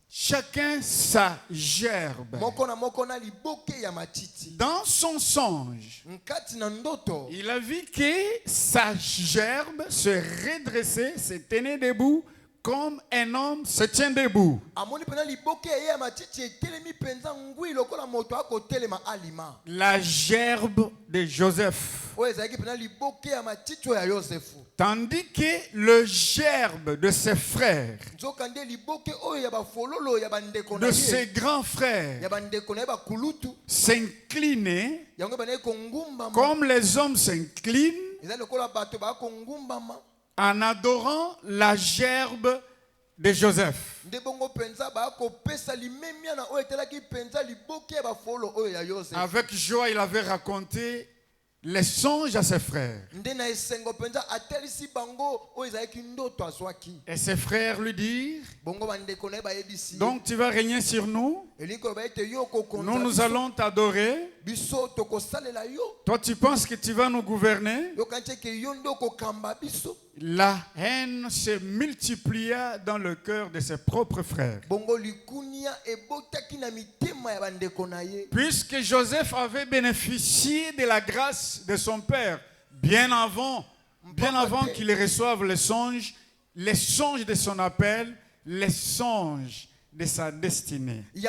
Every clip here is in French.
Chacun sa gerbe. Dans son songe, il a vu que sa gerbe se redressait, se tenait debout, comme un homme se tient debout. La gerbe de Joseph. Tandis que le gerbe de ses frères, de ses grands frères, s'inclinait comme les hommes s'inclinent en adorant la gerbe de Joseph. Avec joie, il avait raconté les songes à ses frères. Et ses frères lui dirent, donc tu vas régner sur nous, nous allons t'adorer. Toi tu penses que tu vas nous gouverner. La haine se multiplia dans le cœur de ses propres frères. Puisque Joseph avait bénéficié de la grâce de son père bien avant qu'il reçoive les songes de son appel, les songes de sa destinée. Il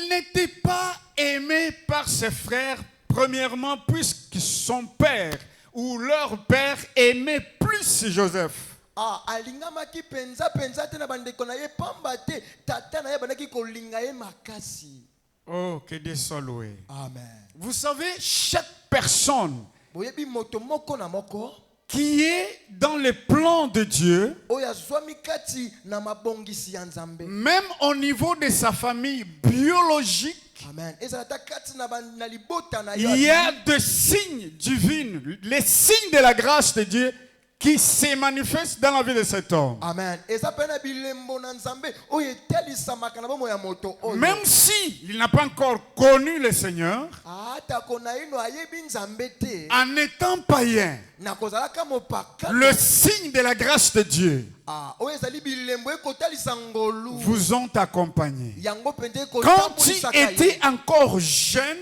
n'était pas aimé par ses frères, premièrement, puisque son père ou leur père aimait plus Joseph. Oh, que Dieu soit loué. Amen. Vous savez, chaque personne qui est dans le plan de Dieu, même au niveau de sa famille biologique, il y a des signes divins, les signes de la grâce de Dieu qui se manifestent dans la vie de cet homme. Amen. Même s'il n'a pas encore connu le Seigneur, en étant païen, le signe de la grâce de Dieu vous ont accompagné. Quand tu étais encore jeune,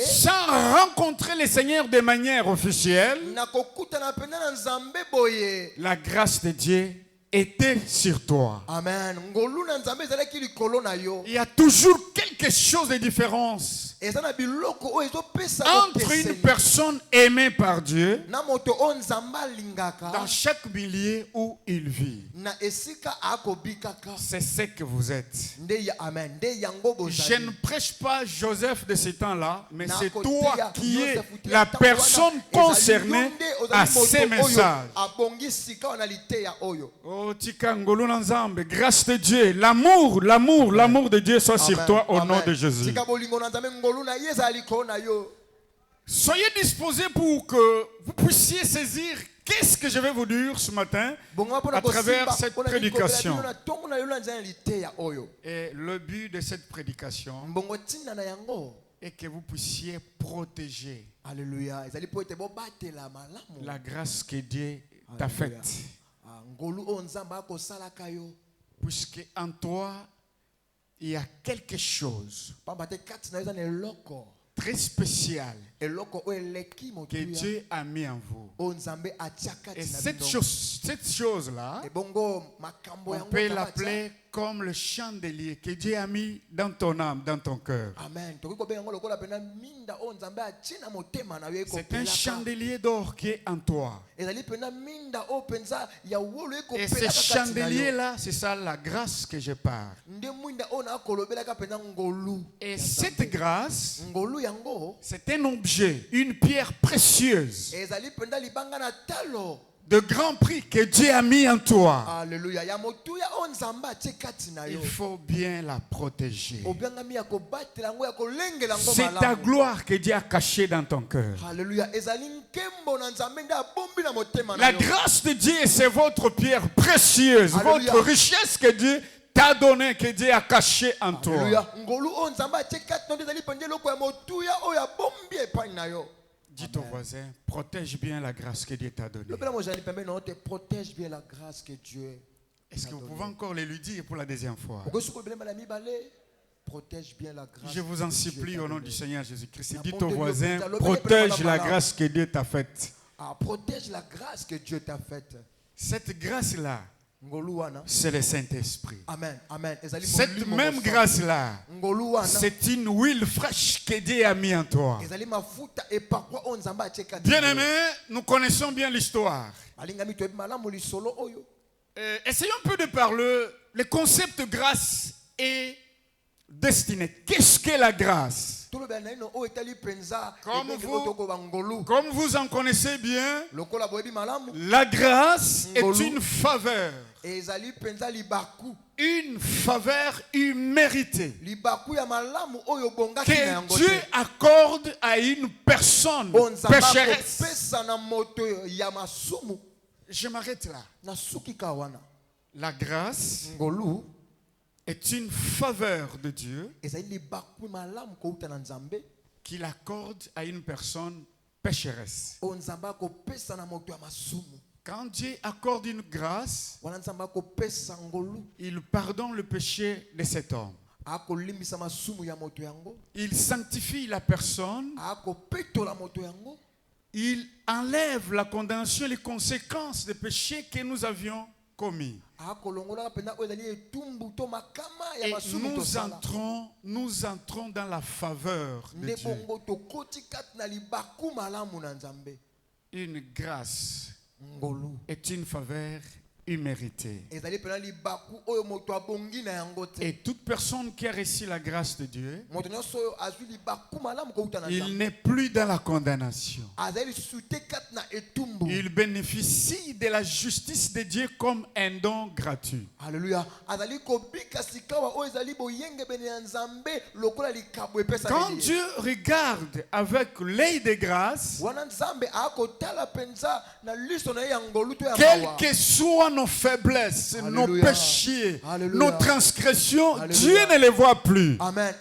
sans rencontrer le Seigneur de manière officielle, la grâce de Dieu était sur toi. Amen. Il y a toujours quelque chose de différence entre une personne aimée par Dieu dans chaque milieu où il vit. C'est ce que vous êtes. Je ne prêche pas Joseph de ce temps-là, mais c'est toi qui es la personne concernée à ces messages. Oh, grâce de Dieu, l'amour de Dieu soit sur toi au nom de Jésus. Soyez disposés pour que vous puissiez saisir qu'est-ce que je vais vous dire ce matin à travers cette prédication. Et le but de cette prédication est que vous puissiez protéger la grâce que Dieu t'a faite. Puisque en toi, il y a quelque chose très spécial que Dieu a mis en vous. Et cette chose-là, on peut l'appeler comme le chandelier que Dieu a mis dans ton âme, dans ton cœur. C'est un chandelier d'or qui est en toi. Et ce chandelier-là, c'est ça la grâce que je parle. Et cette grâce, c'est un objet, une pierre précieuse de grand prix que Dieu a mis en toi. Alléluia. Il faut bien la protéger. C'est ta gloire que Dieu a cachée dans ton cœur. Alléluia. La grâce de Dieu, c'est votre pierre précieuse, votre richesse que Dieu t'a donné, que Dieu a caché en toi. Dis ton voisin, protège bien la grâce que Dieu t'a donnée. Protège bien la grâce que Dieu. Est-ce que vous pouvez encore le lui dire pour la deuxième fois? Protège bien la grâce. Je vous en supplie au nom du Seigneur Jésus-Christ. Dis ton voisin, protège la grâce que Dieu t'a faite. Protège la grâce que Dieu t'a faite. Cette grâce-là, c'est le Saint-Esprit. Amen. Amen. Cette même grâce-là, c'est une huile fraîche que Dieu a mis en toi. Bien-aimés, nous connaissons bien l'histoire. Essayons un peu de parler le concept de grâce et destinée. Qu'est-ce que la grâce? Comme vous en connaissez bien, la grâce est une faveur. Une faveur imméritée que Dieu accorde à une personne pécheresse. Je m'arrête là. La grâce est une faveur de Dieu qu'il accorde à une personne pécheresse. Quand Dieu accorde une grâce, il pardonne le péché de cet homme. Il sanctifie la personne. Il enlève la condamnation et les conséquences des péchés que nous avions commis. Et nous entrons dans la faveur de Dieu. Une grâce est une faveur imméritée. Et toute personne qui a reçu la grâce de Dieu, il n'est plus dans la condamnation. Il bénéficie de la justice de Dieu comme un don gratuit. Alléluia. Quand Dieu regarde avec l'œil de grâce, quelles que soient nos faiblesses, Alléluia, nos péchés, Alléluia, nos transgressions, Alléluia, Dieu ne les voit plus. Amen.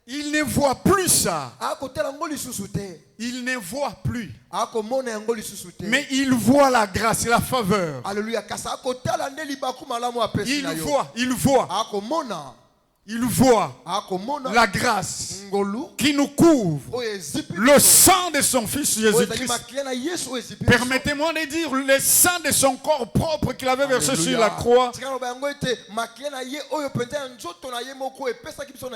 Il ne voit plus ça. Il ne voit plus. Mais il voit la grâce et la faveur. Alléluia. Il voit la grâce qui nous couvre, le sang de son Fils Jésus-Christ. Permettez-moi de dire le sang de son corps propre qu'il avait versé sur la croix.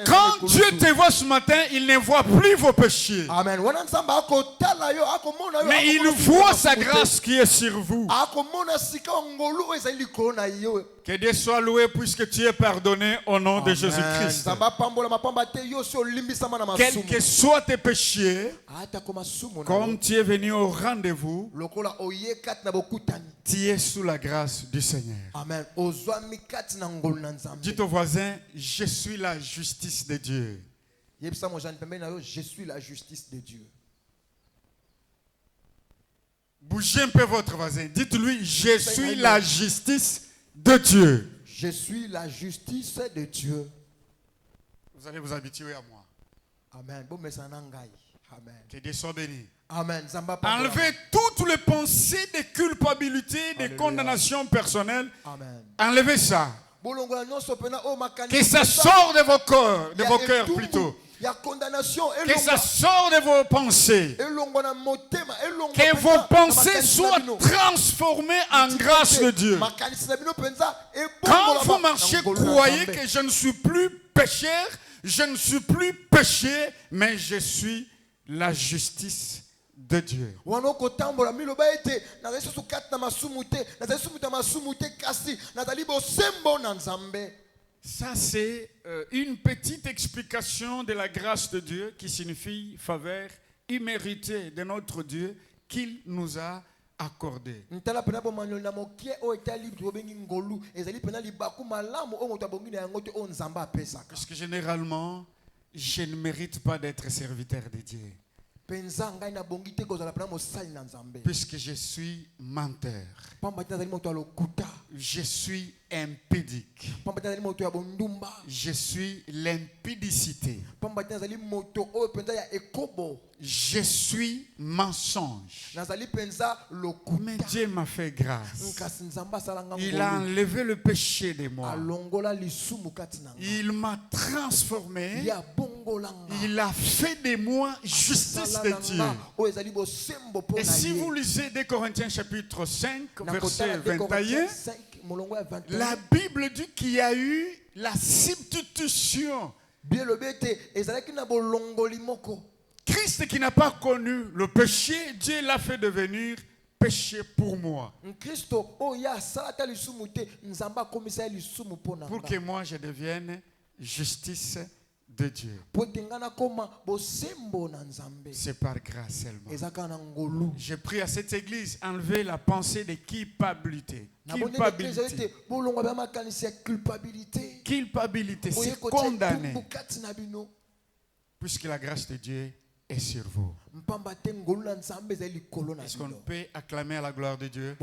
Quand Dieu te voit ce matin, il ne voit plus vos péchés. Amen. Mais il voit sa grâce qui est sur vous. Que Dieu soit loué puisque tu es pardonné au nom de Jésus-Christ. Quels que soient tes péchés, comme tu es venu au rendez-vous, tu es sous la grâce du Seigneur. Amen. Dis au voisin, je suis la justice de Dieu. Je suis la justice de Dieu. Bougez un peu votre voisin. Dites-lui, je suis la justice de Dieu. Je suis la justice de Dieu. Vous allez vous habituer à moi. Amen. Amen. Que Dieu soit béni. Amen. Enlevez toutes les pensées de culpabilité, de condamnation personnelle. Amen. Enlevez ça. Que ça sorte de vos cœurs, plutôt. Que ça sorte de vos pensées. Que vos pensées soient transformées en grâce de Dieu. Quand vous marchez, croyez que je ne suis plus pécheur, je ne suis plus péché, mais je suis la justice de Dieu. Ça, c'est une petite explication de la grâce de Dieu qui signifie faveur imméritée de notre Dieu qu'il nous a accordée. Parce que généralement, je ne mérite pas d'être serviteur de Dieu. Puisque je suis menteur. Je suis impudique. Je suis l'impudicité. Je suis mensonge. Mais Dieu m'a fait grâce. Il a enlevé le péché de moi. Il m'a transformé. Il a fait de moi justice de Dieu. Et si vous lisez 2 Corinthiens chapitre 5, verset 21, la Bible dit qu'il y a eu la substitution. Christ qui n'a pas connu le péché, Dieu l'a fait devenir péché pour moi. Pour que moi je devienne justice de Dieu. C'est par grâce seulement. Je prie à cette église, enlever la pensée de culpabilité. Culpabilité, c'est condamné. Puisque la grâce de Dieu est sur vous. Est-ce qu'on peut acclamer à la gloire de Dieu?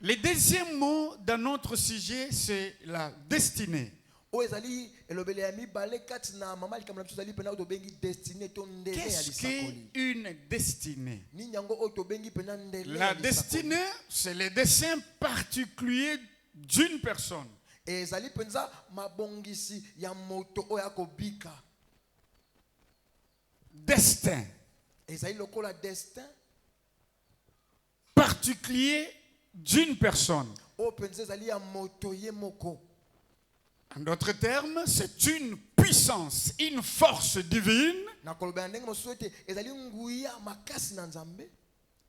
Le deuxième mot dans notre sujet, c'est la destinée. Qu'est-ce qu'une destinée? La destinée, c'est le dessein particulier d'une personne. Destin particulier d'une personne. En d'autres termes, c'est une puissance, une force divine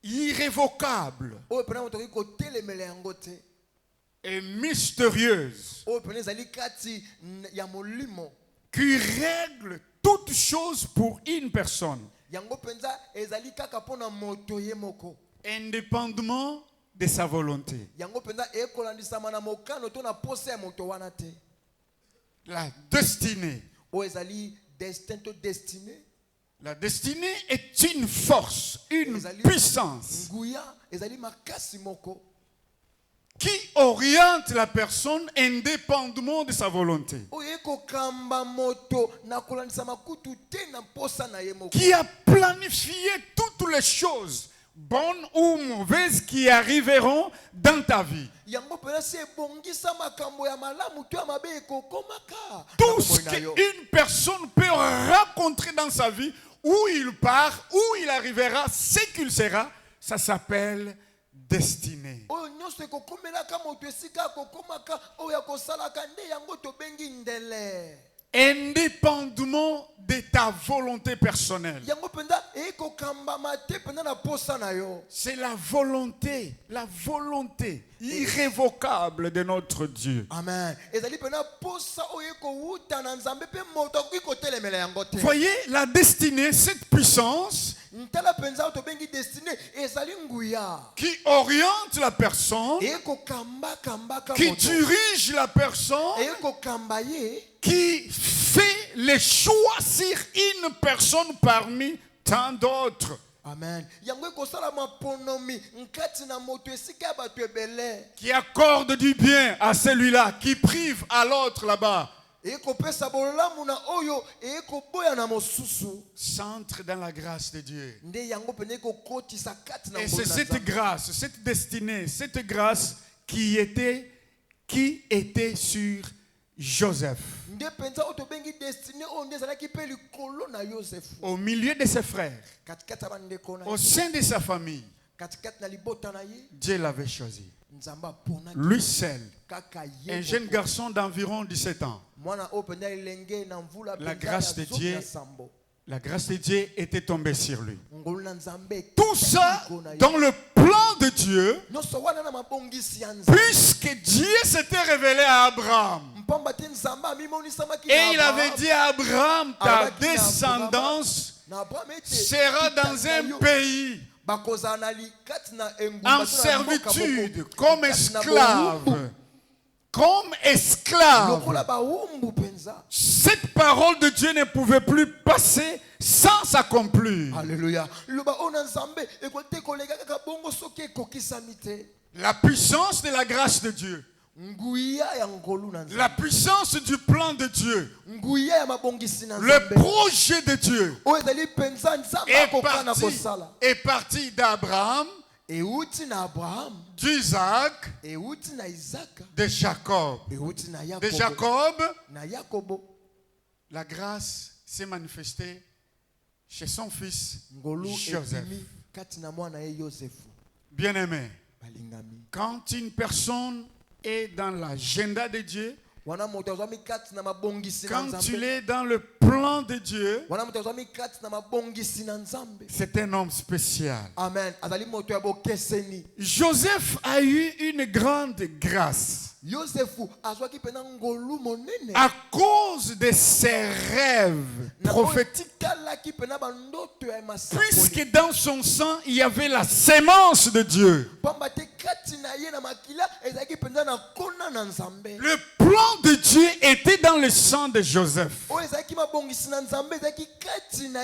irrévocable et mystérieuse qui règle toutes choses pour une personne, indépendamment de sa volonté. La destinée. La destinée est une force, une puissance qui oriente la personne indépendamment de sa volonté. Qui a planifié toutes les choses, bonnes ou mauvaises, qui arriveront dans ta vie. Tout ce qu'une personne peut rencontrer dans sa vie, où il part, où il arrivera, ce qu'il sera, ça s'appelle destinée. Indépendamment de ta volonté personnelle. C'est la volonté irrévocable de notre Dieu. Amen. Voyez la destinée, cette puissance qui oriente la personne, qui dirige la personne, qui fait les choix sur une personne parmi tant d'autres. Amen. Qui accorde du bien à celui-là, qui prive à l'autre là-bas. S'entre dans la grâce de Dieu. Et c'est cette grâce, cette destinée, cette grâce qui était sur Joseph. Au milieu de ses frères, au sein de sa famille, Dieu l'avait choisi. Lui seul, un jeune garçon d'environ 17 ans. La grâce de Dieu était tombée sur lui. Tout ça dans le plan de Dieu, puisque Dieu s'était révélé à Abraham. Et il avait dit à Abraham, ta descendance sera dans un pays en servitude, comme esclave. comme esclaves. Cette parole de Dieu ne pouvait plus passer sans s'accomplir. Alléluia. La puissance de la grâce de Dieu. La puissance du plan de Dieu. Le projet de Dieu est parti d'Abraham, d'Isaac, de Jacob. De Jacob, la grâce s'est manifestée chez son fils Joseph. Bien-aimé, quand une personne est dans l'agenda de Dieu, quand tu es dans le plan de Dieu, c'est un homme spécial. Amen. Joseph a eu une grande grâce à cause de ses rêves prophétiques. Puisque dans son sang, il y avait la sémence de Dieu. Le plan de Dieu était dans le sang de Joseph.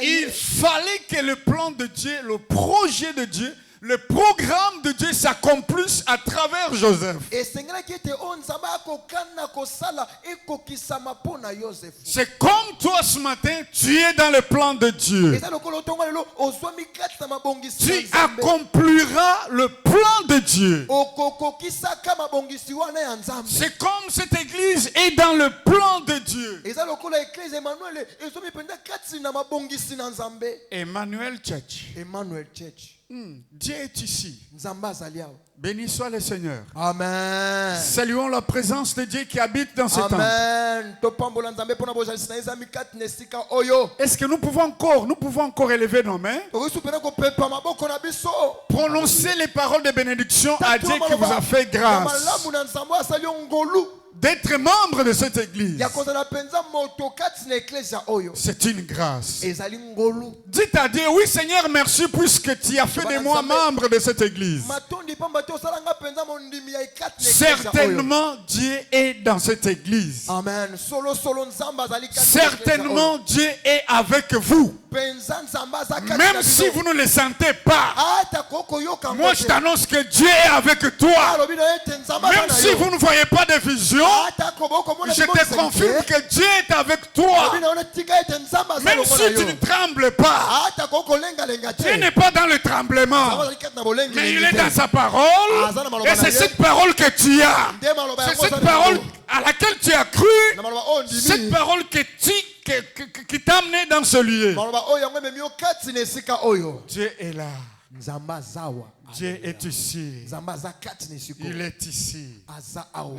Il fallait que le plan de Dieu, le projet de Dieu, le programme de Dieu s'accomplisse à travers Joseph. C'est comme toi ce matin, tu es dans le plan de Dieu. Tu accompliras le plan de Dieu. C'est comme cette église est dans le plan de Dieu. Emmanuel Church. Dieu est ici. Béni soit le Seigneur. Amen. Saluons la présence de Dieu qui habite dans ce temple. Est-ce que nous pouvons encore élever nos mains? Prononcer les paroles de bénédiction à Dieu qui vous a fait grâce d'être membre de cette église. C'est une grâce. Dites à Dieu, oui Seigneur, merci puisque tu as fait de moi membre de cette église. Certainement Dieu est dans cette église. Amen. Certainement Dieu est avec vous. Même si vous ne le sentez pas, moi je t'annonce que Dieu est avec toi. Même si vous ne voyez pas de vision, je te confirme que Dieu est avec toi. Même si tu ne trembles pas, Dieu n'est pas dans le tremblement, mais il est dans sa parole. Et c'est cette parole que tu as. C'est cette parole à laquelle tu as cru. Cette parole qui t'a amené dans ce lieu. Dieu est là. Dieu est ici. Il est ici.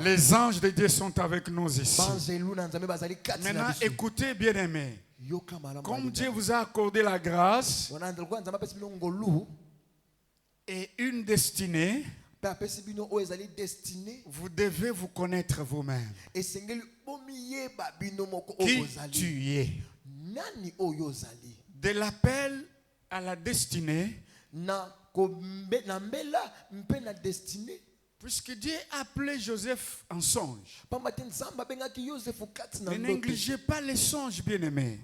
Les anges de Dieu sont avec nous ici. Maintenant, écoutez, bien-aimés. Comme Dieu vous a accordé la grâce et une destinée, vous devez vous connaître vous-même. Qui tu es. De l'appel à la destinée, puisque Dieu a appelé Joseph en songe. Ne négligez pas les songes, bien-aimés.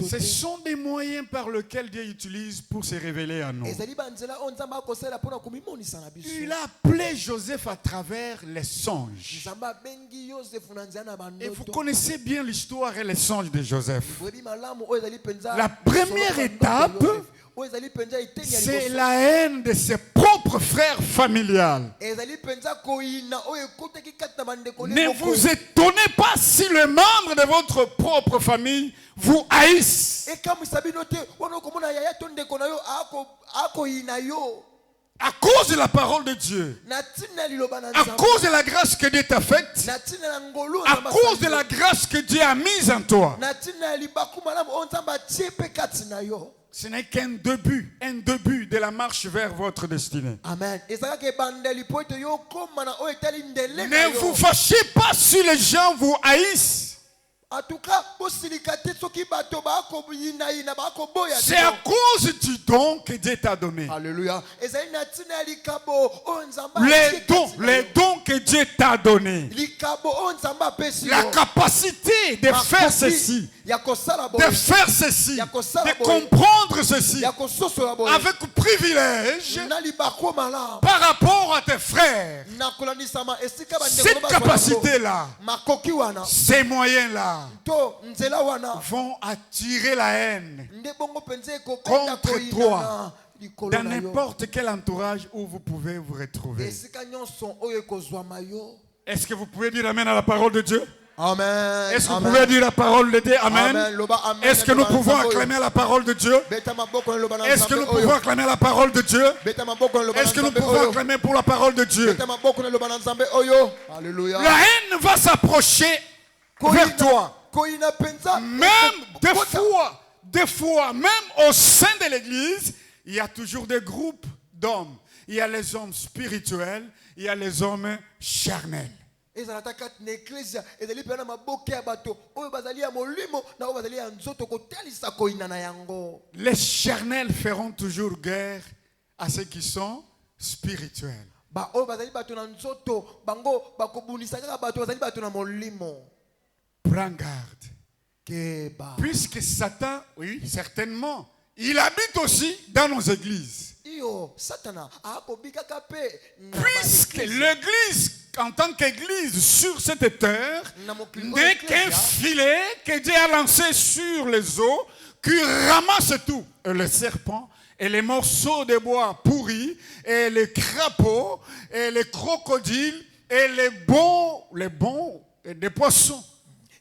Ce sont des moyens par lesquels Dieu utilise pour se révéler à nous. Il a appelé Joseph à travers les songes. Et vous connaissez bien l'histoire et les songes de Joseph. La première étape, c'est la haine de ses propres frères familiales. Ne vous étonnez pas si le membre de votre propre famille vous haïsse. À cause de la parole de Dieu, à cause de la grâce que Dieu t'a faite, à cause de la grâce que Dieu a mise en toi, ce n'est qu'un début de la marche vers votre destinée. Amen. Ne vous fâchez pas si les gens vous haïssent. C'est à cause du don que Dieu t'a donné. Alléluia. Les dons que Dieu t'a donné, la capacité de faire ceci, de faire ceci, de comprendre ceci, avec privilège par rapport à tes frères. Cette capacité-là, ces moyens-là vont attirer la haine contre toi dans n'importe quel entourage où vous pouvez vous retrouver. Est-ce que vous pouvez dire Amen à la parole de Dieu? Amen. Est-ce que vous pouvez dire la parole de Dieu? Amen. Est-ce que nous pouvons acclamer la parole de Dieu? Est-ce que nous pouvons acclamer la parole de Dieu? Est-ce que nous pouvons acclamer pour la parole de Dieu? La haine va s'approcher vers toi. Même des fois, même au sein de l'église, il y a toujours des groupes d'hommes. Il y a les hommes spirituels, il y a les hommes charnels. Les charnels feront toujours guerre à ceux qui sont spirituels. Prends garde. Puisque Satan, oui, certainement, il habite aussi dans nos églises. Puisque l'église, en tant qu'église sur cette terre, n'est qu'un filet que Dieu a lancé sur les eaux, qui ramasse tout. Et les serpents, et les morceaux de bois pourris, et les crapauds, et les crocodiles, et les bons, et des poissons.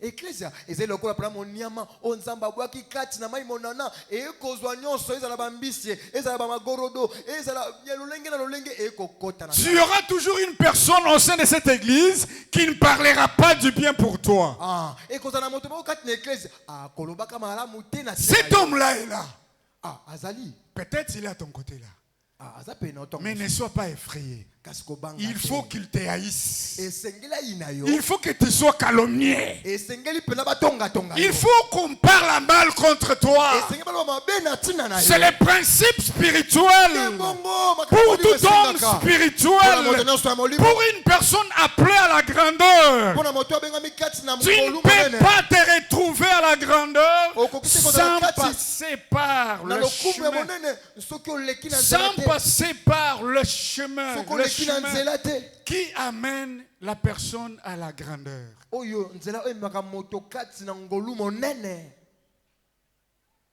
Ecclesia ezali lokola pra monyama onzamba bwaki kati na mai monana ekozwa nyonso ezala bambisi ezala ba magorodo ezala lolenge na lolenge ekokota na. Tu y aura toujours une personne au sein de cette église qui ne parlera pas du bien pour toi. Ekozana moto ba kati na ecclesia koloba kama malamu tena. Cet homme-là est là. Azali. Peut-être il est à ton côté là. Mais ne sois pas effrayé. Il faut qu'il te haïsse. Il faut que tu sois calomnié. Il faut qu'on parle mal contre toi. C'est le principe spirituel. Pour tout homme spirituel, pour une personne appelée à la grandeur, tu ne peux pas te retrouver à la grandeur sans passer par le chemin. Sans passer par le chemin. Qui amène la personne à la grandeur.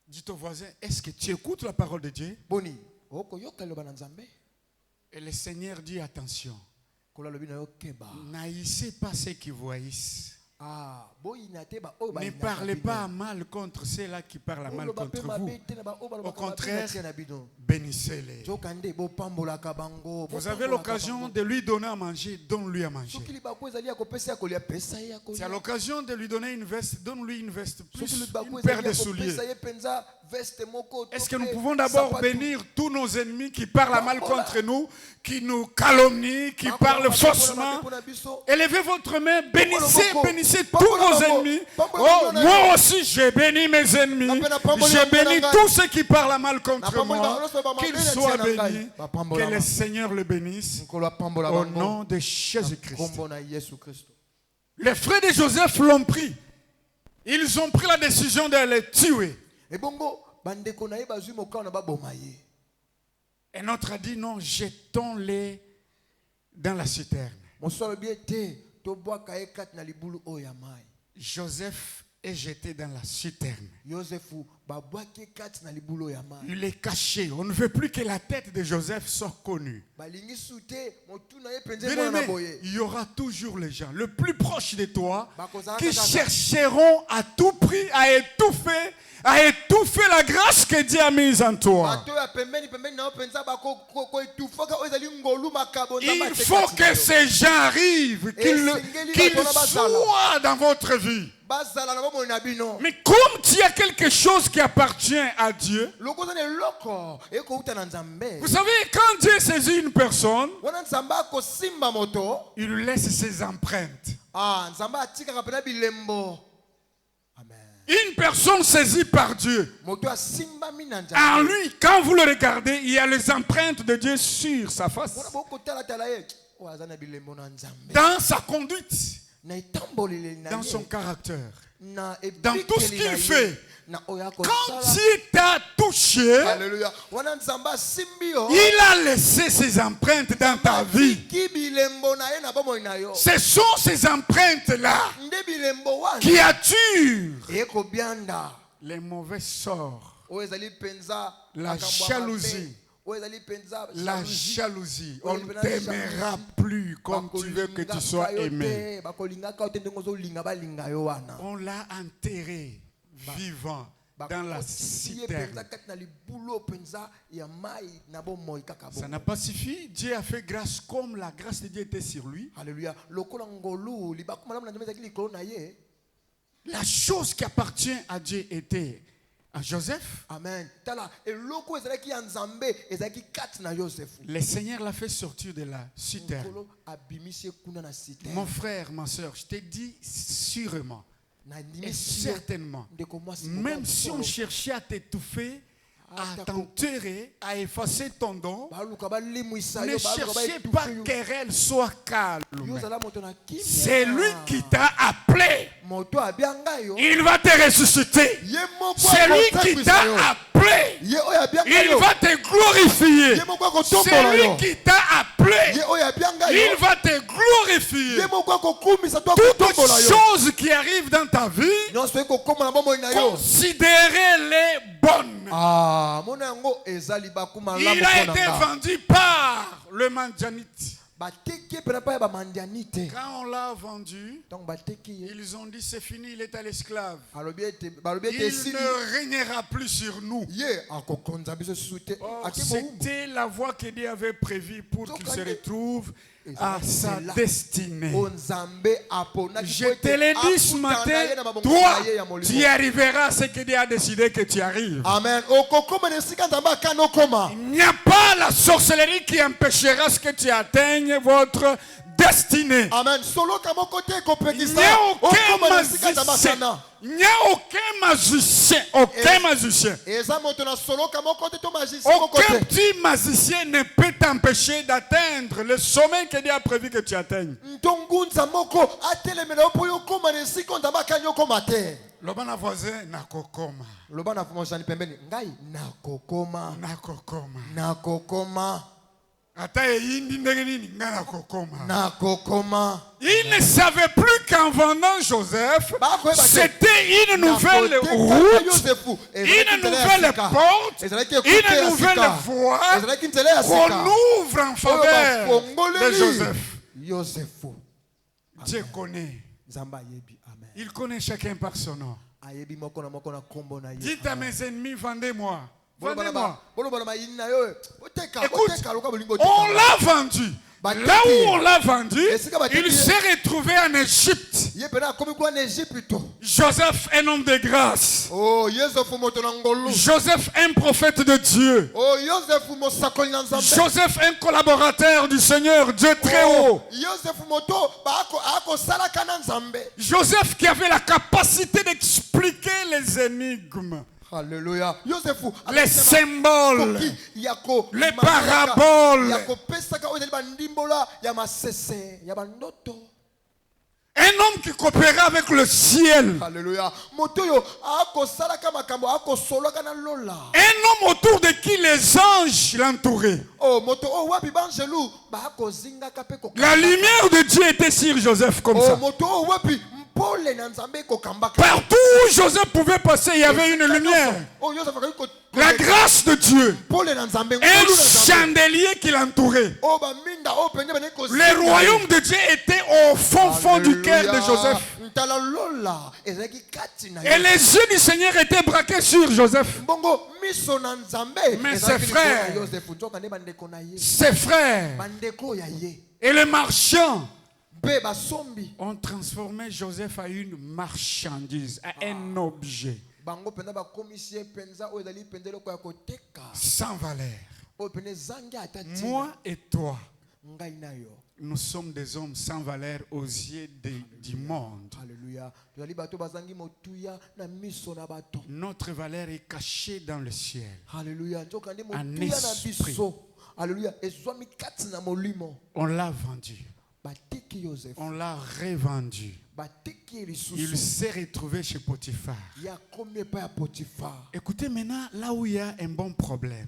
Dis au voisin, est-ce que tu écoutes la parole de Dieu? Et le Seigneur dit attention. N'haïssez pas ceux qui vous haïssent. Ne parlez pas mal contre ceux-là qui parlent mal contre vous. Au contraire, bénissez-les. Vous avez l'occasion de lui donner à manger, donne-lui à manger. C'est à l'occasion de lui donner une veste, donne-lui une veste plus, une paire de souliers. Est-ce que nous pouvons d'abord bénir tous nos ennemis qui parlent mal contre nous, qui nous calomnient, qui parlent faussement? Élevez votre main, bénissez tous nos ennemis. Oh, moi aussi, j'ai béni mes ennemis. J'ai béni tous ceux qui parlent mal contre moi. Qu'ils soient bénis. Que le Seigneur le bénisse. Au nom de Jésus-Christ. Les frères de Joseph l'ont pris. Ils ont pris la décision de le tuer. Et notre a dit non, jetons-les dans la citerne. Joseph est jeté dans la citerne. Il est caché. On ne veut plus que la tête de Joseph soit connue. Il y aura toujours les gens le plus proches de toi qui chercheront à tout prix à étouffer la grâce que Dieu a mise en toi. Il faut que ces gens arrivent, qu'ils soient dans votre vie. Mais comme tu as quelque chose qui appartient à Dieu, vous savez, quand Dieu saisit une personne, il lui laisse ses empreintes. Une personne saisie par Dieu, en lui, quand vous le regardez, il y a les empreintes de Dieu sur sa face. dans sa conduite, dans son caractère, dans tout ce qu'il fait. Quand il t'a touché, il a laissé ses empreintes dans ta vie. Ce sont ces empreintes-là qui attirent les mauvais sorts, la jalousie. La jalousie, on ne t'aimera plus comme tu veux que tu sois aimé. On l'a enterré vivant dans la citerne. Ça n'a pas suffi. Dieu a fait grâce comme la grâce de Dieu était sur lui. Alléluia. La chose qui appartient à Dieu était à Joseph. Amen. Le Seigneur l'a fait sortir de la citerne. Mon frère, ma soeur, je te dis sûrement et certainement, même si on cherchait à t'étouffer, à t'enterrer, à effacer ton don, ne cherchez pas qu'elle soit calme. C'est lui qui t'a appelé. Il va te ressusciter. C'est lui qui t'a appelé. Il va te glorifier. C'est lui qui t'a appelé. Il va te glorifier. Toutes choses qui arrivent dans ta vie, considérez-les bonnes. Il a été vendu par le Mandianite. Quand on l'a vendu, ils ont dit c'est fini, il est à l'esclave. Il ne régnera plus sur nous. C'était la voie que Dieu avait prévue pour qu'il se retrouve à sa destinée. Je te l'ai dit ce matin, toi, tu y arriveras à ce que Dieu a décidé que tu arrives. Amen. Il n'y a pas la sorcellerie qui empêchera ce que tu atteignes votre destinée. Amen. Il n'y a aucun magicien, aucun petit magicien ne peut t'empêcher d'atteindre le sommet que Dieu a prévu que tu atteignes. Lobana voisin nakokoma. Lobana voisin pembeni. Ngai nakokoma. Il ne savait plus qu'en vendant Joseph, c'était une nouvelle route, une nouvelle porte, une nouvelle voie qu'on ouvre en faveur de Joseph. Dieu connaît. Il connaît chacun par son nom. Dites à mes ennemis, vendez-moi. Vendez-moi. Écoute, on l'a vendu. Là où on l'a vendu, il s'est retrouvé en Égypte. Joseph, un homme de grâce. Joseph, un prophète de Dieu. Joseph, un collaborateur du Seigneur, Dieu très haut. Joseph qui avait la capacité d'expliquer les énigmes. Alléluia. Les symboles, les paraboles. Un homme qui coopérait avec le ciel. Alléluia. Un homme autour de qui les anges l'entouraient. La lumière de Dieu était sur Joseph comme ça. Partout où Joseph pouvait passer, il y avait une lumière. La grâce de Dieu. Un chandelier qui l'entourait. Le royaume de Dieu était au fond du cœur de Joseph. Et les yeux du Seigneur étaient braqués sur Joseph. Mais ses frères et les marchands ont transformé Joseph à une marchandise, à un objet sans valeur. Moi et toi, nous sommes des hommes sans valeur aux yeux du monde. Notre valeur est cachée dans le ciel. En esprit. Alléluia. On l'a vendu. On l'a revendu. Il s'est retrouvé chez Potiphar. Écoutez maintenant, là où il y a un bon problème.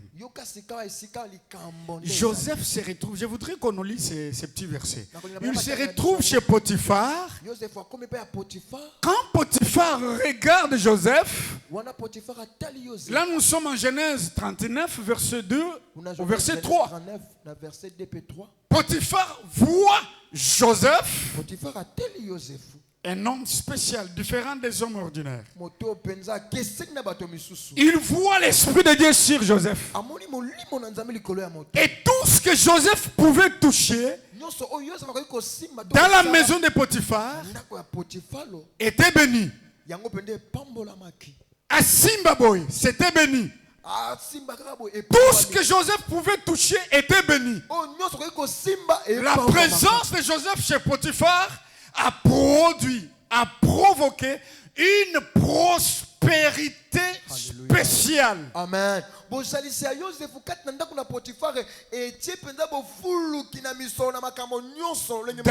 Joseph se retrouve, je voudrais qu'on nous lise ces petits versets. Il se retrouve chez Potiphar. Quand Potiphar regarde Joseph, là nous sommes en Genèse 39, verset 2 au verset 3. Potiphar voit Joseph, un homme spécial, différent des hommes ordinaires. Il voit l'Esprit de Dieu sur Joseph. Et tout ce que Joseph pouvait toucher dans la maison de Potiphar était béni. À Simbaboy, c'était béni. Tout ce que Joseph pouvait toucher était béni. La présence de Joseph chez Potiphar a provoqué une prospérité spéciale. Amen. Dans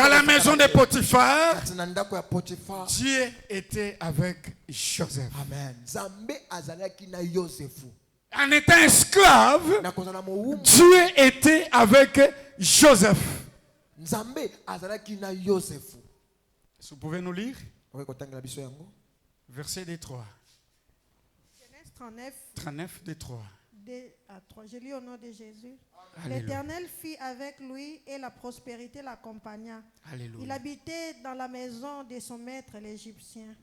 la maison de Potiphar, Dieu était avec Joseph. Amen. En étant esclave, Dieu était avec Joseph. Vous pouvez nous lire? Verset des 3. Genèse 39 des 3. 2 à 3. Je lis au nom de Jésus. L'Éternel fit avec lui et la prospérité l'accompagna. Il habitait dans la maison de son maître l'Égyptien.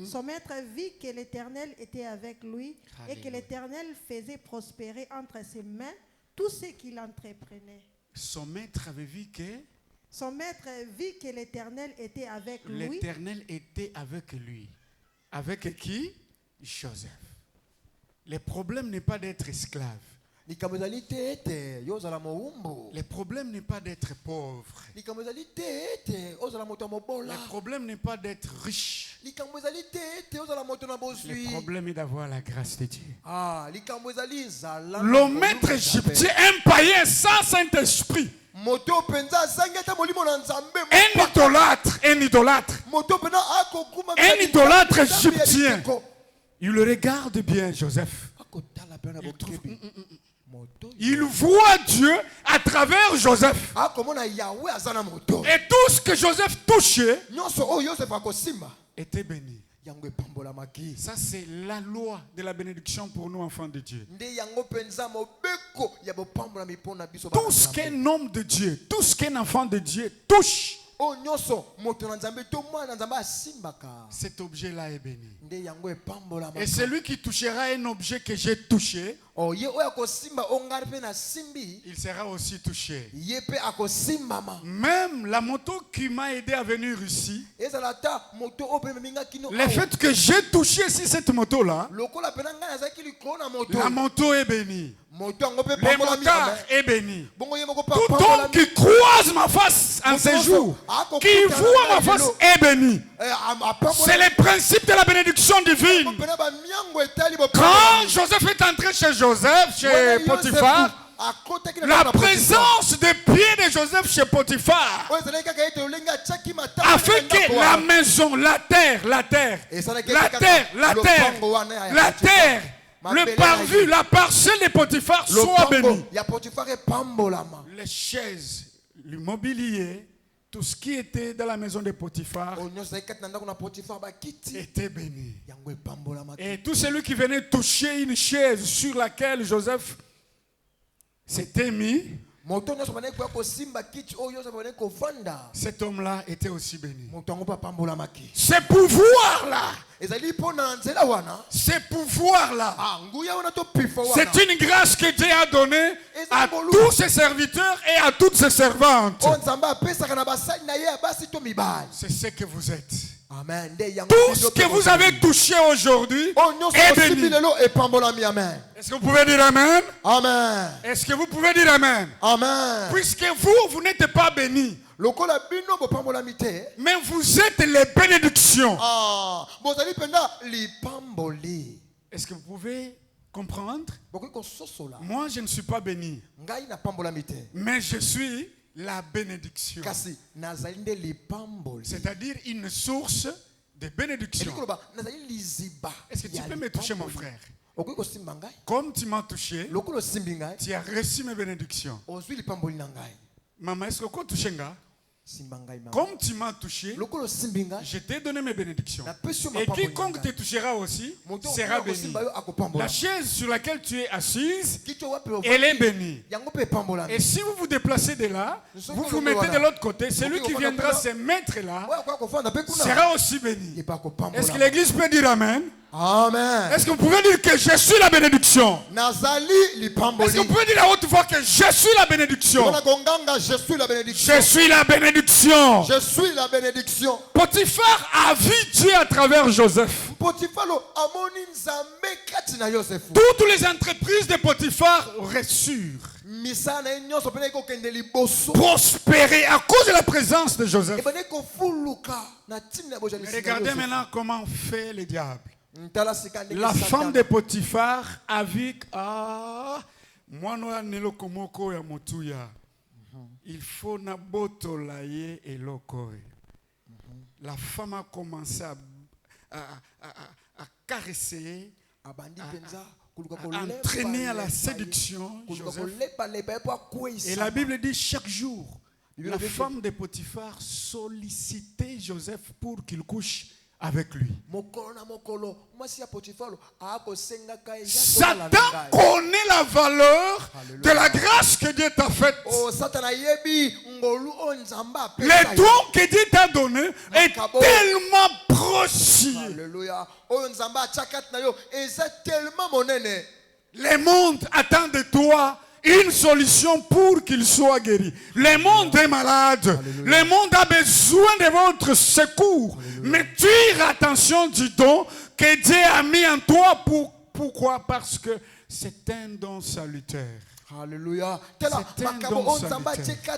Son maître vit que l'Éternel était avec lui et que l'Éternel faisait prospérer entre ses mains tout ce qu'il entreprenait. Son maître avait vu que l'Éternel était avec lui. L'Éternel était avec lui. Avec qui? Joseph. Le problème n'est pas d'être esclave. Le problème n'est pas d'être pauvre. Le problème n'est pas d'être riche. Le problème est d'avoir la grâce de Dieu. Le maître égyptien, un païen sans Saint-Esprit, un idolâtre égyptien. Il le regarde bien, Joseph. Il voit Dieu à travers Joseph. Et tout ce que Joseph touchait était béni. Ça, c'est la loi de la bénédiction pour nous, enfants de Dieu. Tout ce qu'un homme de Dieu, tout ce qu'un enfant de Dieu touche, cet objet-là est béni. Et celui qui touchera un objet que j'ai touché, il sera aussi touché. Même la moto qui m'a aidé à venir ici, le fait que j'ai touché ici cette moto-là, la moto est bénie. Le motard est béni. Tout homme qui croise ma face en ce jour, qui voit ma face, est béni. C'est le principe de la bénédiction divine. Quand Joseph est entré chez Potiphar, la présence des pieds de Joseph chez Potiphar a fait que la maison, la terre, le parvis, la parcelle de Potiphar soit bénie. Les chaises, le mobilier, tout ce qui était dans la maison de Potiphar était béni. Et tout celui qui venait toucher une chaise sur laquelle Joseph s'était mis, cet homme-là était aussi béni. Ce pouvoir-là, c'est une grâce que Dieu a donnée à tous ses serviteurs et à toutes ses servantes. C'est ce que vous êtes. Amen. Tout ce que vous avez touché aujourd'hui est béni. Est-ce que vous pouvez dire Amen? Amen. Est-ce que vous pouvez dire Amen? Amen. Puisque vous n'êtes pas bénis, mais vous êtes les bénédictions. Est-ce que vous pouvez comprendre? Moi, je ne suis pas béni. Mais je suis la bénédiction. C'est-à-dire une source de bénédiction. Est-ce que tu peux me toucher, mon frère? Comme tu m'as touché, tu as reçu mes bénédictions. Maman, est-ce que tu as touché? Comme tu m'as touché, je t'ai donné mes bénédictions. Et quiconque te touchera aussi sera béni. La chaise sur laquelle tu es assise, elle est bénie. Et si vous vous déplacez de là, vous vous mettez de l'autre côté, celui qui viendra se mettre là sera aussi béni. Est-ce que l'église peut dire Amen? Amen. Est-ce que vous pouvez dire que je suis la bénédiction? Est-ce que vous pouvez dire à haute voix que je suis la bénédiction? Je suis la bénédiction. Je suis la bénédiction. Potiphar a vu Dieu à travers Joseph. Toutes les entreprises de Potiphar reçurent prospérer à cause de la présence de Joseph. Regardez maintenant comment fait le diable. La femme de Potiphar a vu il faut naboto laye et lokoe. La femme a commencé à caresser, à entraîner à la séduction Joseph. Et la Bible dit chaque jour, la femme de Potiphar sollicitait Joseph pour qu'il couche avec lui. Satan connaît la valeur de la grâce que Dieu t'a faite. Le don que Dieu t'a donné est tellement précieux. Le monde attend de toi une solution pour qu'il soit guéri. Le monde est malade. Alléluia. Le monde a besoin de votre secours. Alléluia. Mais tire attention du don que Dieu a mis en toi. Pourquoi? Parce que c'est un don salutaire. Alléluia. C'est un don salutaire.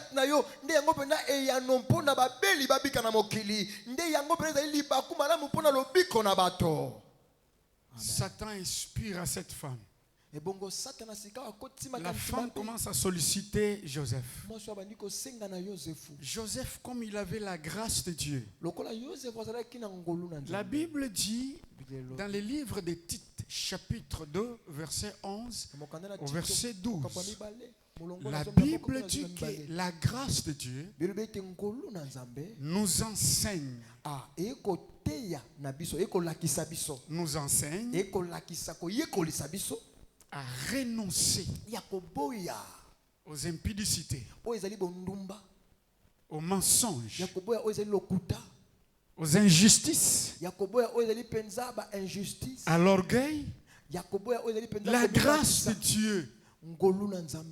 Satan inspire à cette femme. La femme commence à solliciter Joseph. Joseph, comme il avait la grâce de Dieu. La Bible dit, dans le livre des Tites, chapitre 2, verset 11 au verset 12, la Bible dit que la grâce de Dieu nous enseigne. Nous enseigne à renoncer aux impudicités, aux mensonges, aux injustices, à l'orgueil, la grâce de Dieu.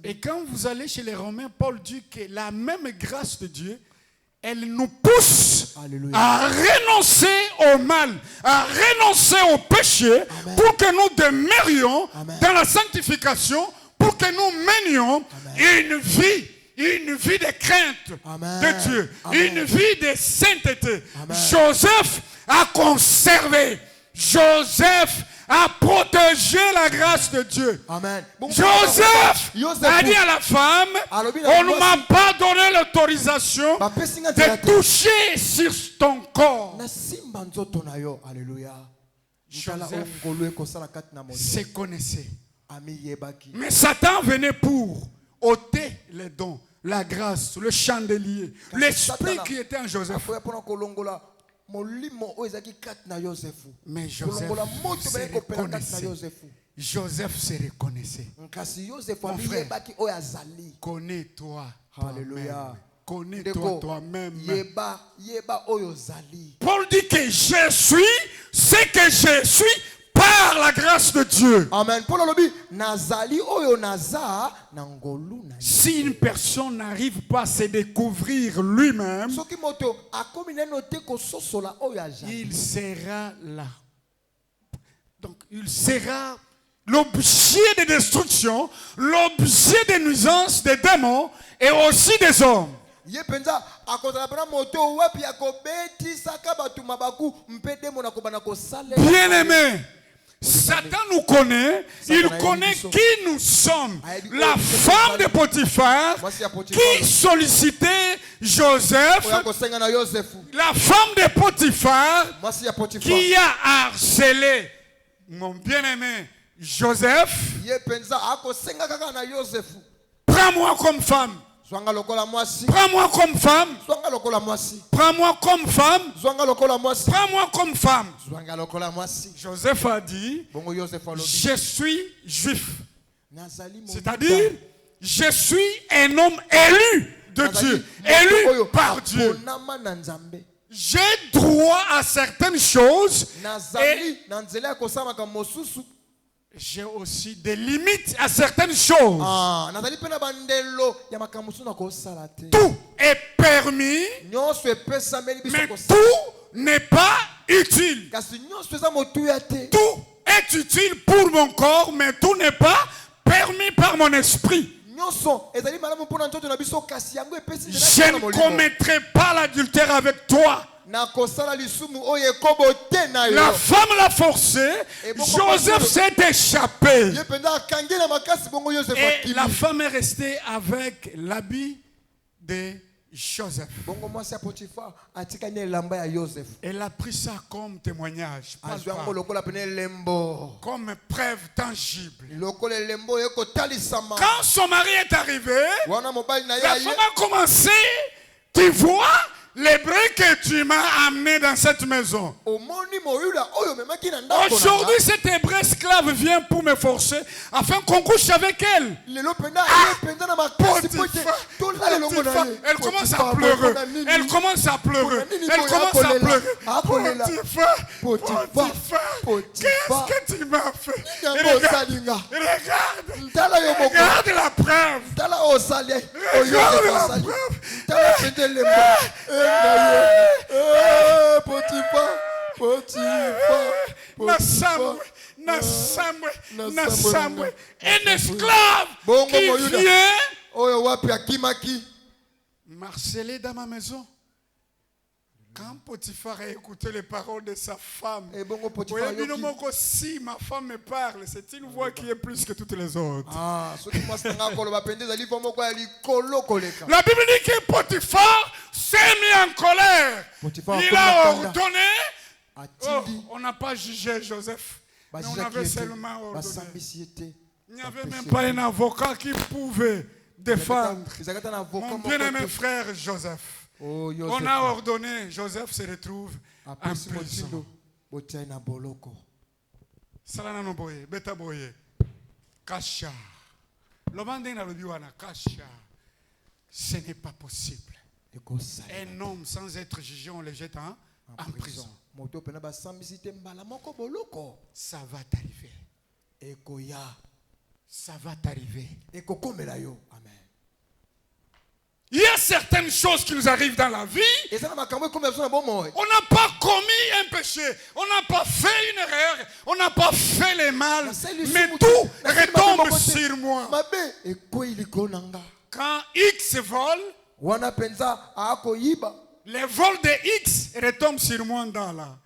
Et quand vous allez chez les Romains, Paul dit que la même grâce de Dieu, elle nous pousse à renoncer au mal, à renoncer au péché. Amen. Pour que nous demeurions dans la sanctification, pour que nous menions une vie de crainte de Dieu, une vie de sainteté. Joseph a conservé, Joseph a protégé la grâce de Dieu. Amen. Joseph a dit à la femme, on ne m'a pas donné l'autorisation de toucher sur ton corps. Joseph se connaissait. Mais Satan venait pour ôter les dons, la grâce, le chandelier, l'esprit qui était en Joseph. Mais Joseph se reconnaissait. Joseph se reconnaissait. Mon frère, connais-toi toi-même. Connais-toi toi-même. Paul dit que je suis ce que je suis par la grâce de Dieu. Amen. Si une personne n'arrive pas à se découvrir lui-même, il sera là. Donc, il sera l'objet de destruction, l'objet de nuisance des démons et aussi des hommes. Bien-aimé, Satan nous connaît, il connaît qui nous sommes. La femme de Potiphar qui sollicitait Joseph, la femme de Potiphar qui a harcelé mon bien-aimé Joseph. Prends-moi comme femme. Prends-moi comme femme. Prends-moi comme femme. Prends-moi comme femme. Joseph a dit, je suis juif. C'est-à-dire, je suis un homme élu de Dieu, élu par Dieu. J'ai droit à certaines choses et j'ai aussi des limites à certaines choses. Tout est permis, mais tout n'est pas utile. Tout est utile pour mon corps, mais tout n'est pas permis par mon esprit. Je ne commettrai pas l'adultère avec toi. La femme l'a forcé. Joseph s'est échappé. Et la femme est restée avec l'habit de Joseph. Elle a pris ça comme témoignage, comme preuve tangible. Quand son mari est arrivé, la femme a commencé, tu vois, l'hébreu que tu m'as amené dans cette maison. Aujourd'hui, cet hébreu esclave vient pour me forcer afin qu'on couche avec elle. Elle commence à pleurer. Elle commence à pleurer. Elle commence à pleurer. Qu'est-ce que tu m'as fait? Regarde la preuve. Regarde la preuve. Un esclave qui vient marceler dans ma maison. Quand Potiphar a écouté les paroles de sa femme, si ma femme me parle, c'est une voix qui est plus que toutes les autres. La Bible dit que Potiphar s'est mis en colère. Il a ordonné. On n'a pas jugé Joseph, mais on avait seulement ordonné. Il n'y avait même pas un avocat qui pouvait défendre mon bien-aimé frère Joseph. On a ordonné, Joseph se retrouve en prison. Salananoboye, betaboye, kasha. Kasha. Ce n'est pas possible. Un homme sans être jugé, on le jette en prison. Ça va t'arriver. Ça va t'arriver. Amen. Il y a certaines choses qui nous arrivent dans la vie. On n'a pas commis un péché. On n'a pas fait une erreur. On n'a pas fait le mal. Mais tout retombe sur moi. Quand X vole, les vols de X retombent sur moi dans là.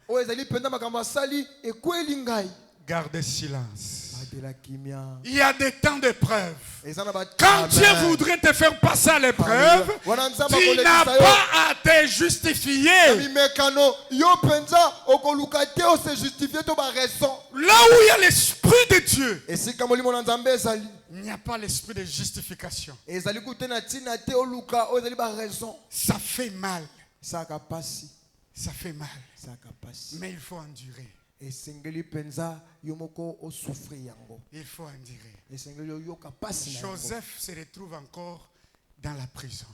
Gardez silence. Il y a des temps d'épreuve. Quand Dieu voudrait te faire passer à l'épreuve, tu n'as pas à te justifier. Là où il y a l'esprit de Dieu, il n'y a pas l'esprit de justification. Ça fait mal. Ça fait mal. Mais il faut endurer. Il faut endurer. Joseph se retrouve encore dans la prison.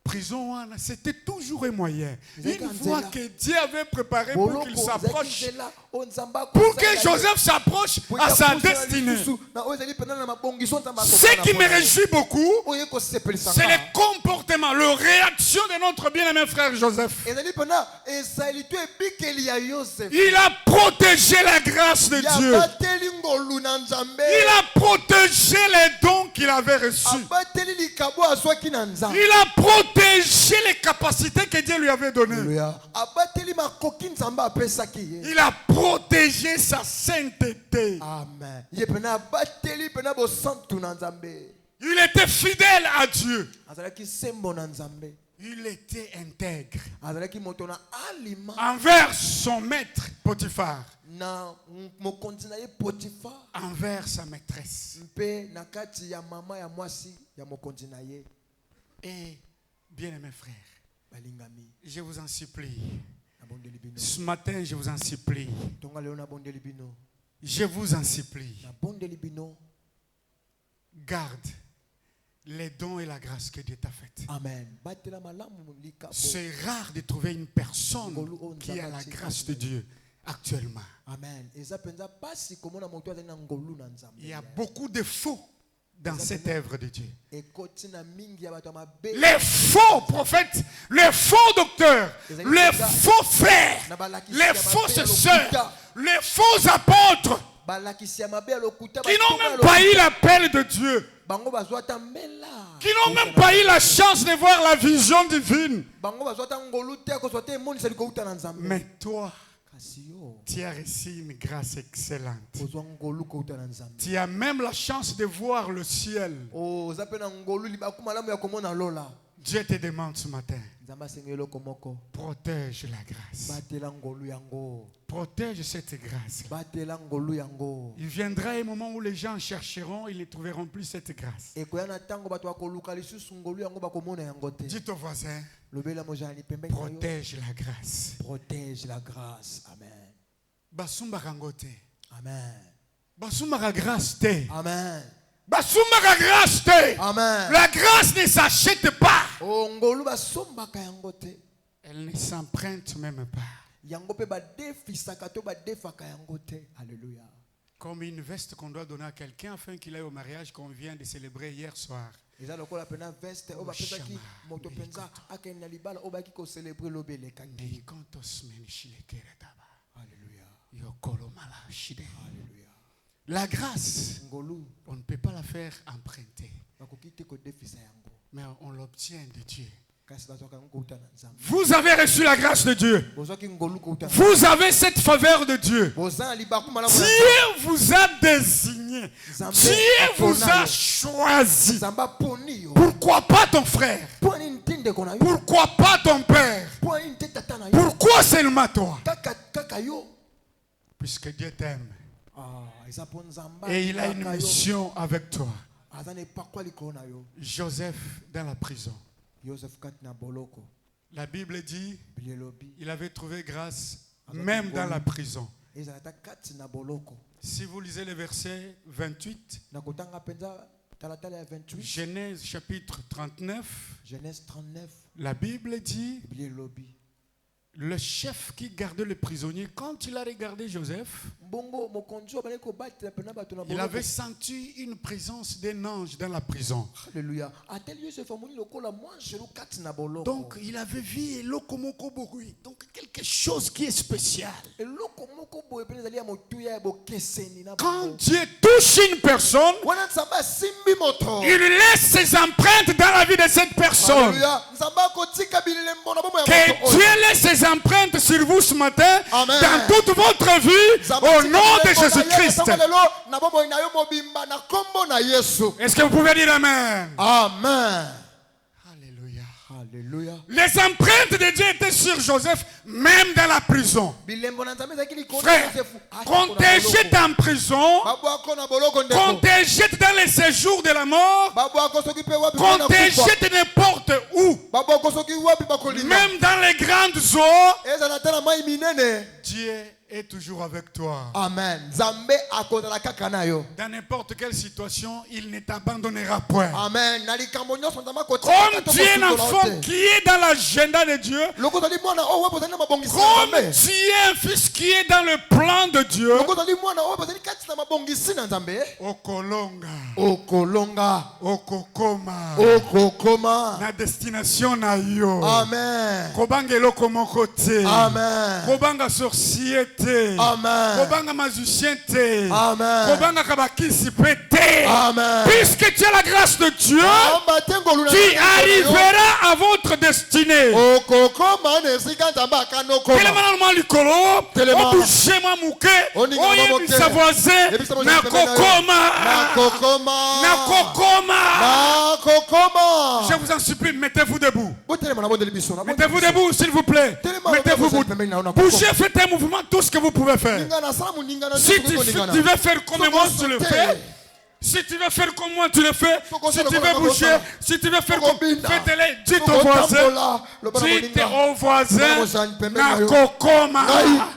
Prison, c'était toujours un moyen. Une fois que Dieu avait préparé pour qu'il s'approche, pour que Joseph s'approche à sa destinée. Ce qui me réjouit beaucoup, c'est le comportement, la réaction de notre bien-aimé frère Joseph. Il a protégé la grâce de Dieu. Il a protégé les dons qu'il avait reçus. Il a protégé protégé les capacités que Dieu lui avait données. Il a protégé sa sainteté. Amen. Il était fidèle à Dieu. Il était intègre envers son maître Potiphar, envers sa maîtresse. Et bien-aimés frères, je vous en supplie, ce matin je vous en supplie, je vous en supplie, garde les dons et la grâce que Dieu t'a faite. Amen. C'est rare de trouver une personne qui a la grâce de Dieu actuellement. Amen. Il y a beaucoup de faux dans cette œuvre de Dieu. Les faux prophètes, les faux docteurs, les faux frères, les fausses sœurs, les faux apôtres qui n'ont même pas eu l'appel de Dieu, qui n'ont même pas eu la chance de voir la vision divine. Mais toi, tu as reçu une grâce excellente. Tu as même la chance de voir le ciel. Dieu te demande ce matin, protège la grâce. Protège cette grâce. Il viendra un moment où les gens chercheront, ils ne trouveront plus cette grâce. Dis ton voisin, protège la grâce. Protège la grâce. Amen. Basumba rangote. Amen. Basumba grâce te. Amen. Basumba grâce te. Amen. La grâce ne s'achète pas. Elle ne s'emprunte même pas. Alléluia. Comme une veste qu'on doit donner à quelqu'un afin qu'il aille au mariage qu'on vient de célébrer hier soir. La grâce, on ne peut pas la faire emprunter, mais on l'obtient de Dieu. Vous avez reçu la grâce de Dieu. Vous avez cette faveur de Dieu. Dieu vous a désigné. Dieu vous a choisi. Pourquoi pas ton frère? Pourquoi pas ton père? Pourquoi seulement toi? Puisque Dieu t'aime. Et il a une mission avec toi. Joseph dans la prison. La Bible dit il avait trouvé grâce même dans la prison. Si vous lisez le verset 28, Genèse chapitre 39, la Bible dit le chef qui gardait le prisonnier, quand il a regardé Joseph, il avait senti une présence d'un ange dans la prison. Donc il avait vu donc quelque chose qui est spécial. Quand Dieu touche une personne, il laisse ses empreintes dans la vie de cette personne. Que Dieu laisse ses empreintes sur vous ce matin. Amen. Dans toute votre vie, au nom de Jésus-Christ. Est-ce que vous pouvez dire Amen? Amen. Alléluia. Alléluia. Les empreintes de Dieu étaient sur Joseph, même dans la prison. Frère, qu'on te jette en prison, qu'on te jette dans les séjours de la mort, qu'on te jette n'importe où, même dans les grandes eaux, Dieu est toujours avec toi. Amen. Dans n'importe quelle situation, il ne t'abandonnera point. Amen. Comme tu es un enfant qui est dans l'agenda de Dieu, comme tu es un fils qui est dans le plan de Dieu, Okolonga, Okokoma, na destination na yo. Amen. Kobanga eloko moko te. Amen. Kobanga sorcier te. Amen. Kobanga magicien te. Amen. Kobanga kabakisi pe te. Amen. Puisque tu as la grâce de Dieu, tu arriveras à votre destinée. Télémanement likolo, obouchez-moi mouké, oye sa voisin, na kokoma. Je vous en supplie, mettez-vous debout. Mettez-vous debout, s'il vous plaît. Mettez-vous debout. Bougez, faites un mouvement, tout ce que vous pouvez faire. Si tu veux faire comme moi, tu le fais. Si tu veux faire comme moi, tu le fais. Si tu veux bouger, si tu veux faire comme faites-le. Dites au voisin. Dites au voisin.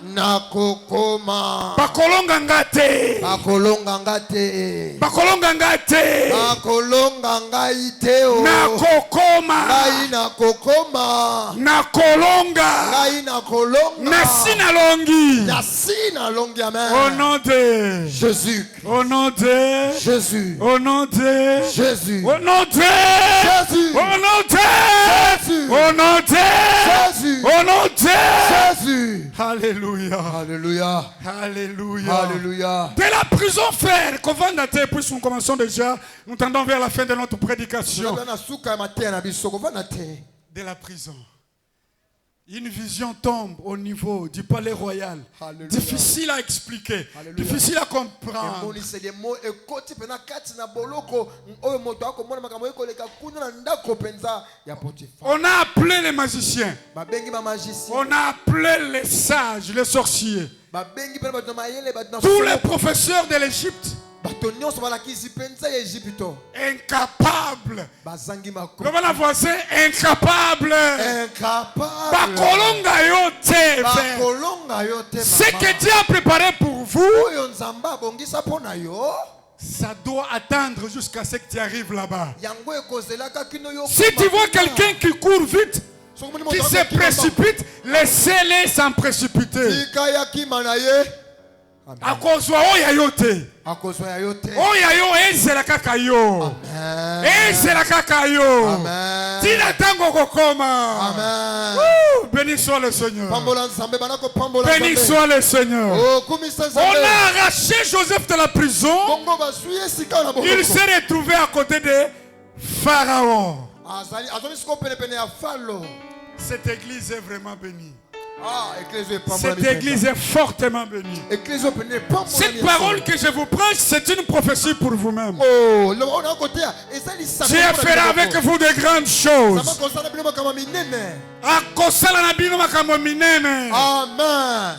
Nakokoma. Bakolonga ngate. Bakolonga ngate. Bakolonga ngate. Bakolonga ngaite o. Nakokoma. Ngai nakokoma. Nakolonga. Ngai nakolonga. Nasina longi. Nasina longi, amen. Au nom de Jésus. Au nom de Jésus. Au nom de Jésus. Au nom de Jésus. Au nom de Jésus. Au nom de Jésus. Au nom de Jésus. Alléluia. Alléluia. Alléluia. Alléluia. De la prison, frère, qu'on va dater, puis nous commençons déjà, nous tendons vers la fin de notre prédication. De la prison. Une vision tombe au niveau du palais royal. Alléluia. Difficile à expliquer. Alléluia. Difficile à comprendre. On a appelé les magiciens. On a appelé les sages, les sorciers. Tous les professeurs de l'Égypte. Incapable. Le voisin incapable. Ce que Dieu a préparé pour vous, ça doit attendre jusqu'à ce que tu arrives là-bas. Si tu vois quelqu'un qui court vite, qui se précipite, laissez-les s'en précipiter. À cause de Oyayote. Oyayo ezela kaka yo. Ezela kaka yo. Tina tango kokoma. Amen. Béni soit le Seigneur. Béni soit le Seigneur. On a arraché Joseph de la prison. Il s'est retrouvé à côté de Pharaon. Cette église est vraiment bénie. Cette église est fortement bénie. Cette parole que je vous prêche, c'est une prophétie pour vous-même. Dieu fera avec vous de grandes choses. Amen.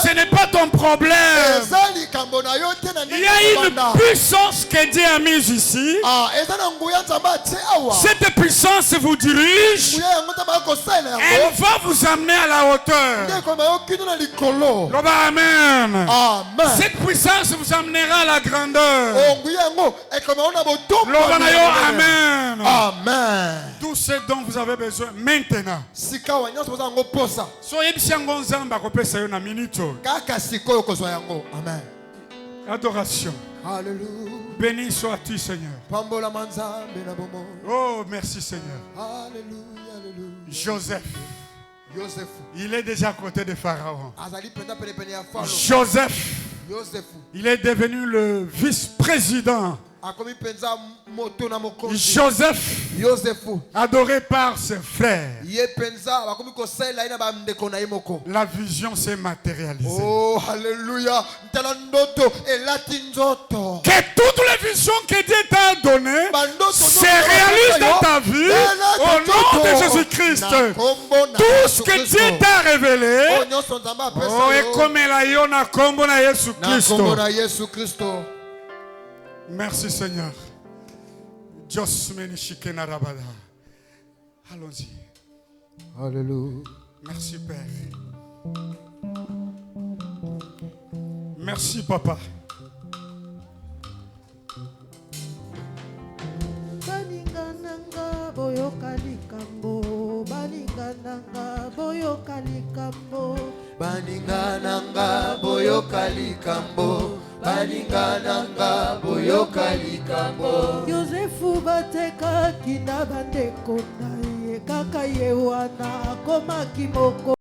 Ce n'est pas ton problème. Il y a une puissance que Dieu a mise ici. Cette puissance vous dirige. Elle va vous amener à la hauteur. Amen. Cette puissance vous amènera à la grandeur. Amen. Amen. Tout ce dont vous avez besoin maintenant. Amen. Adoration. Alléluia. Béni sois-tu, Seigneur. Oh, merci, Seigneur. Alléluia. Joseph. Joseph. Il est déjà à côté de Pharaon. Joseph. Il est devenu le vice-président. Joseph, adoré par ses frères. La vision s'est matérialisée. Oh, alléluia. Que toutes les visions que Dieu t'a données se réalisent dans ta vie au nom de Jésus-Christ. Tout ce que Dieu t'a révélé, oh, et comme la yona kombo na Jésus-Christ. Merci Seigneur. Allons-y. Alléluia. Merci Père. Merci Papa. Baningananga boyoka likambo balingananga boyoka likambo. Yosefu batekaki na bandeko na ye, kaka ye wana akomaki moko.